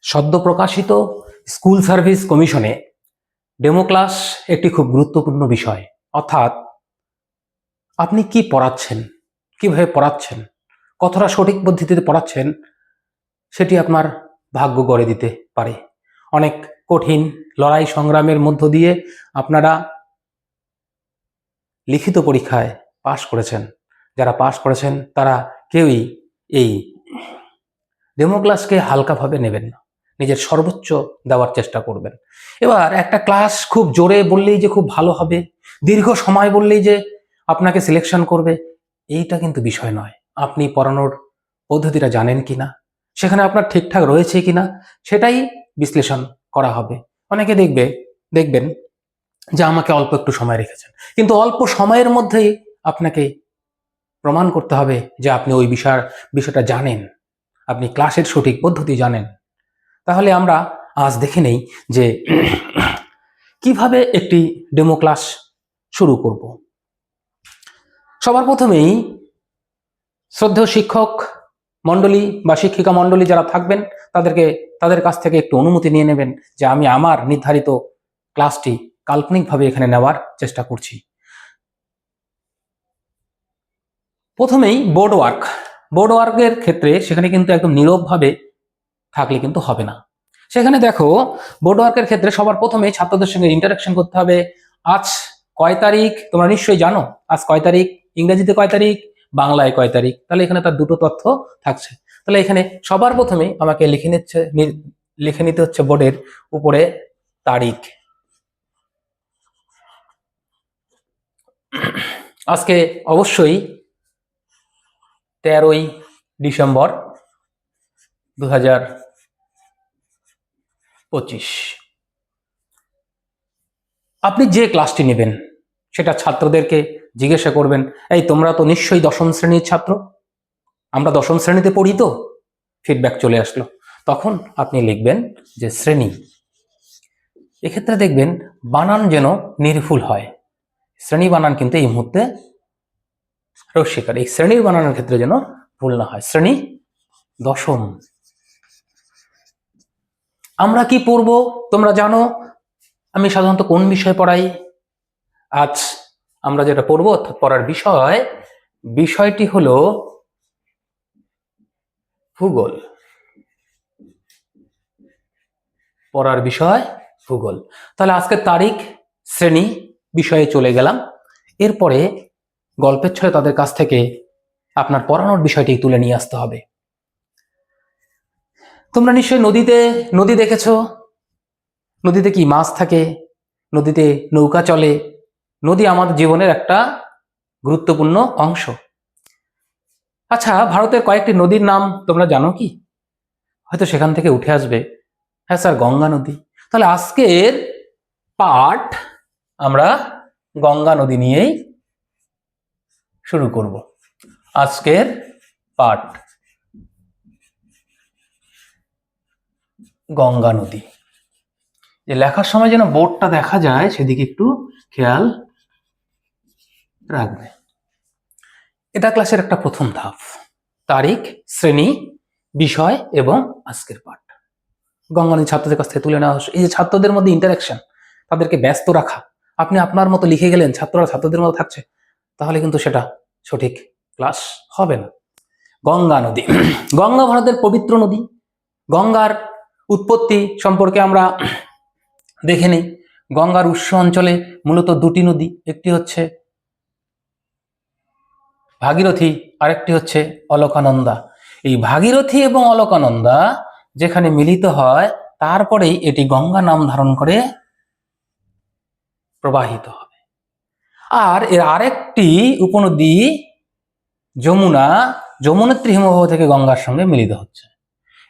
সদ্য প্রকাশিত school service কমিশনে ডেমো ক্লাস একটি খুব গুরুত্বপূর্ণ বিষয়। অর্থাৎ আপনি কি পড়াচ্ছেন, কিভাবে পড়াচ্ছেন, কতটা সঠিক পদ্ধতিতে পড়াচ্ছেন সেটি আপনার ভাগ্য গড়ে দিতে পারে। অনেক কঠিন লড়াই সংগ্রামের মধ্য দিয়ে আপনারা লিখিত পরীক্ষায় পাশ করেছেন। যারা পাশ করেছেন তারা কেউই এই ডেমো ক্লাসকে হালকাভাবে নেবেন না, নিজের সর্বোচ্চ দেওয়ার চেষ্টা করবেন। এবার একটা ক্লাস খুব জোরে বললেই যে খুব ভালো হবে, দীর্ঘ সময় বললেই যে আপনাকে সিলেকশন করবে, এইটা কিন্তু বিষয় নয়। আপনি পড়ানোর পদ্ধতিটা জানেন কিনা, সেখানে আপনার ঠিকঠাক রয়েছে কিনা, সেটাই বিশ্লেষণ করা হবে। অনেকে দেখবেন যে আমাকে অল্প একটু সময় রেখেছেন, কিন্তু অল্প সময়ের মধ্যেই আপনাকে প্রমাণ করতে হবে যে আপনি ওই বিষয়টা জানেন, আপনি ক্লাসের সঠিক পদ্ধতি জানেন। তাহলে আমরা আজ দেখে নেই যে কিভাবে একটি ডেমো ক্লাস শুরু করব। সবার প্রথমেই শ্রদ্ধেয় শিক্ষক মণ্ডলী বা শিক্ষিকা মণ্ডলী যারা থাকবেন তাদের কাছ থেকে একটু অনুমতি নিয়ে নেবেন যে আমি আমার নির্ধারিত ক্লাসটি কাল্পনিকভাবে এখানে নেওয়ার চেষ্টা করছি। প্রথমেই বোর্ড ওয়ার্কের ক্ষেত্রে সেখানে কিন্তু একদম নীরবভাবে থাকলে কিন্তু হবে না। সেখানে দেখো, বোর্ড ওয়ার্কের ক্ষেত্রে সবার প্রথমে ছাত্রদের সঙ্গে ইন্টারাকশন করতে হবে। আজ কয় তারিখ তোমরা নিশ্চয়ই জানো, আজ কয় তারিখ, ইংরেজিতে কয় তারিখ, বাংলায় কয় তারিখ, তাহলে এখানে তার দুটো তথ্য থাকছে। তাহলে এখানে সবার প্রথমে আমাকে লিখে নিতে হচ্ছে বোর্ডের উপরে তারিখ। আজকে অবশ্যই 13ই ডিসেম্বর 2025। আপনি যে ক্লাসটি নেবেন সেটা ছাত্রদেরকে জিজ্ঞাসা করবেন, এই তোমরা তো নিশ্চয়ই দশম শ্রেণীর ছাত্র, আমরা দশম শ্রেণীতে পড়ি তো। ফিডব্যাক চলে আসলো, তখন আপনি লিখবেন যে শ্রেণী। এক্ষেত্রে দেখবেন বানান যেন নির্ভুল হয়। শ্রেণী বানান কিন্তু এই মুহূর্তে রস্বীকার, এই শ্রেণীর বানানোর ক্ষেত্রে যেন ভুল না হয়। শ্রেণী দশম। আমরা কি পড়ব তোমরা জানো, আমি সাধারণত কোন বিষয় পড়াই। আজ আমরা যেটা পড়বো অর্থাৎ পড়ার বিষয়টি হলো ভূগোল। পড়ার বিষয় ভূগোল। তাহলে আজকের তারিখ, শ্রেণী, বিষয়ে চলে গেলাম। এরপরে গল্পের ছলে তাদের কাছ থেকে আপনার পড়ানোর বিষয়টি তুলে নিয়ে আসতে হবে। তোমরা নিশ্চয়ই নদী দেখেছো। নদীতে কি মাছ থাকে, নদীতে নৌকা চলে। নদী আমাদের জীবনের একটা গুরুত্বপূর্ণ অংশ। আচ্ছা, ভারতের কয়েকটি নদীর নাম তোমরা জানো কি? হয়তো সেখান থেকে উঠে আসবে, হ্যাঁ স্যার, গঙ্গা নদী। তাহলে আজকের পাঠ আমরা গঙ্গা নদী নিয়েই শুরু করব। আজকের পাঠ গঙ্গা নদী। যে লেখার সময় যেন বোর্ডটা দেখা যায় সেদিকে একটু খেয়াল রাখবে। এটা ক্লাসের একটা প্রথম ধাপ। তারিখ, শ্রেণী, বিষয় এবং আজকের পাঠ গঙ্গা নদী ছাত্রদের কাছ থেকে তুলে নেওয়া হচ্ছে। এই যে ছাত্রদের মধ্যে ইন্টারাকশন, তাদেরকে ব্যস্ত রাখা, আপনি আপনার মতো লিখে গেলেন, ছাত্ররা ছাত্রদের মতো থাকছে, তাহলে কিন্তু সেটা সঠিক ক্লাস হবে না। গঙ্গা নদী। গঙ্গা ভারতের পবিত্র নদী। গঙ্গার উৎপত্তি সম্পর্কে আমরা দেখে নিই। গঙ্গার উৎস অঞ্চলে মূলত দুটি নদী, একটি হচ্ছে ভাগীরথী, আরেকটি হচ্ছে অলকানন্দা। এই ভাগীরথী এবং অলকানন্দা যেখানে মিলিত হয়, তারপরেই এটি গঙ্গা নাম ধারণ করে প্রবাহিত হবে। আর এর আরেকটি উপনদী যমুনেত্রী হিমবাহ থেকে গঙ্গার সঙ্গে মিলিত হচ্ছে।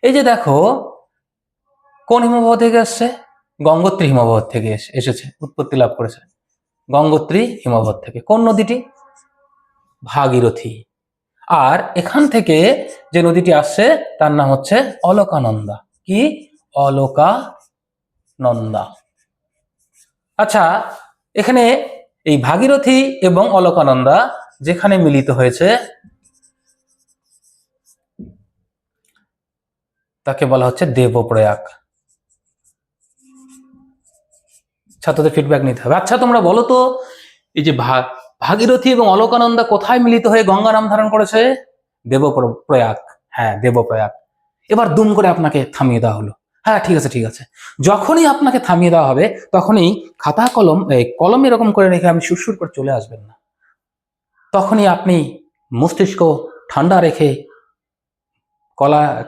এই যে দেখো, কোন হিমবাহ থেকে আসছে? গঙ্গোত্রী হিমবাহ থেকে এসেছে, উৎপত্তি লাভ করেছে গঙ্গোত্রী হিমবাহ থেকে। কোন নদীটি? ভাগীরথী। আর এখান থেকে যে নদীটি আসছে তার নাম হচ্ছে অলকানন্দা। কি? অলকানন্দা। আচ্ছা, এখানে এই ভাগীরথী এবং অলকানন্দা যেখানে মিলিত হয়েছে, তাকে বলা হচ্ছে দেবপ্রয়াগ। ছাত্রদের ফিডব্যাক নিতে হবে। আচ্ছা তোমরা বলো তো, এই যে ভাগীরথী এবং অলকানন্দা কোথায় মিলিত হয়ে গঙ্গা নাম ধারণ করেছে? দেবপ্রয়াগ। হ্যাঁ, দেবপ্রয়াগ। এবার দুম করে আপনাকে থামিয়ে দেওয়া হলো। হ্যাঁ ঠিক আছে ঠিক আছে, যখনই আপনাকে থামিয়ে দেওয়া হবে তখনই খাতা কলম কলম এরকম করে রেখে আপনি সুরসুর করে চলে আসবেন না। তখনই আপনি মস্তিষ্ক ঠান্ডা রেখে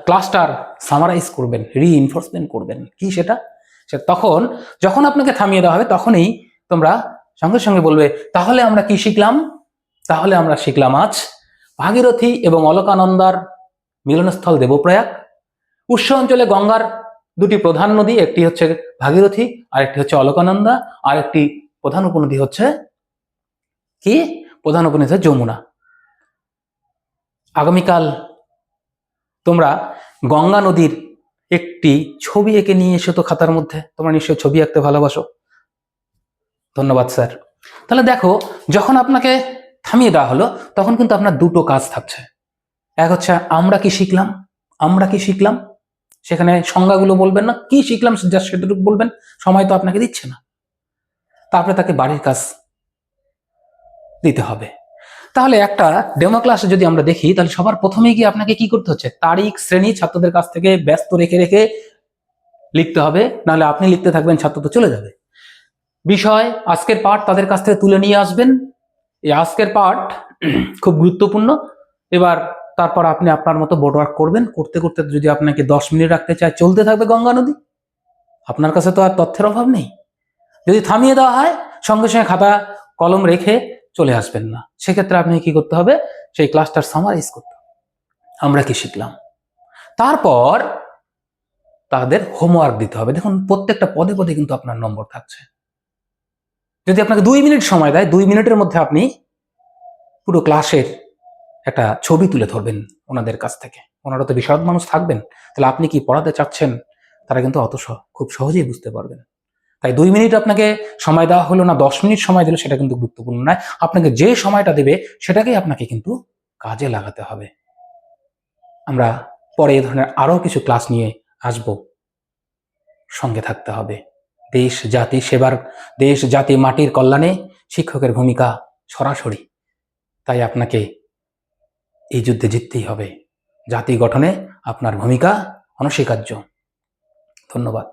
ক্লাসটার সামারাইজ করবেন, রিইনফোর্সমেন্ট করবেন। কি সেটা? তখন যখন আপনাকে থামিয়ে দেওয়া হবে তখনই তোমরা সঙ্গে সঙ্গে বলবে, তাহলে আমরা কি শিখলাম? তাহলে আমরা শিখলাম আজ ভাগীরথী এবং অলকানন্দার মিলনস্থল দেবপ্রয়াগ। উৎস অঞ্চলে গঙ্গার দুটি প্রধান নদী, একটি হচ্ছে ভাগীরথী আর একটি হচ্ছে অলকানন্দা, আর একটি প্রধান উপনদী হচ্ছে কি? প্রধান উপনদী হচ্ছে যমুনা। আগামীকাল তোমরা গঙ্গা নদীর একটি ছবি এঁকে নিয়ে এসো তো খাতার মধ্যে। তোমরা নিশ্চয়ই ছবি আঁকতে ভালোবাসো। ধন্যবাদ স্যার। তাহলে দেখো, যখন আপনাকে থামিয়ে দেওয়া হলো তখন কিন্তু আপনার দুটো কাজ থাকছে। এক হচ্ছে আমরা কি শিখলাম, আমরা কি শিখলাম, সেখানে সংজ্ঞাগুলো বলবেন না, কি শিখলাম জাস্ট সেটুকু বলবেন, সময় তো আপনাকে দিচ্ছে না। তারপরে তাকে বাড়ির কাজ দিতে হবে। তাহলে একটা ডেমো ক্লাসে যদি আমরা দেখি, তাহলে সবার প্রথমেই গিয়ে আপনাকে কি করতে হচ্ছে? তারিখ শ্রেণী ছাত্রদের কাছ থেকে ব্যস্ত রেখে রেখে লিখতে হবে, নাহলে আপনি লিখতে থাকবেন, ছাত্র তো চলে যাবে। বিষয় আজকের পাঠ তাদের কাছ থেকে তুলে নিয়ে আসবেন। এই আজকের পাঠ খুব গুরুত্বপূর্ণ। এবার তারপর আপনি আপনার মতো বোর্ড ওয়ার্ক করবেন। করতে করতে যদি আপনাকে 10 মিনিট রাখতে চায়, চলতে থাকবে গঙ্গা নদী। আপনার কাছে তো আর তথ্যের অভাব নেই। যদি থামিয়ে দেওয়া হয় সঙ্গে সঙ্গে খাতা কলম রেখে চলে আসবেন না। সেক্ষেত্রে আপনি কি করতে হবে? সেই ক্লাসটার সামারাইজ করতে হবে, আমরা কি শিখলাম। তারপর তাদের হোমওয়ার্ক দিতে হবে। দেখুন প্রত্যেকটা পদে পদে কিন্তু আপনার নম্বর থাকছে। যদি আপনাকে 2 মিনিট সময় দেয়, 2 মিনিটের মধ্যে আপনি পুরো ক্লাসের একটা ছবি তুলে ধরবেন ওনাদের কাছ থেকে। ওনারা তো বিশারদ মানুষ থাকবেন, তাহলে আপনি কি পড়াতে চাচ্ছেন তারা কিন্তু খুব সহজেই বুঝতে পারবেন। তাই 2 মিনিট আপনাকে সময় দেওয়া হলো না 10 মিনিট সময় দিল, সেটা কিন্তু গুরুত্বপূর্ণ নয়। আপনাকে যে সময়টা দেবে সেটাকেই আপনাকে কিন্তু কাজে লাগাতে হবে। আমরা পরে এ ধরনের আরো কিছু ক্লাস নিয়ে আসব, সঙ্গে থাকতে হবে। দেশ জাতি সেবার, দেশ জাতি মাটির কল্যাণে শিক্ষকের ভূমিকা সরাসরি। তাই আপনাকে এই যুদ্ধে জিততেই হবে। জাতি গঠনে আপনার ভূমিকা অনস্বীকার্য। ধন্যবাদ।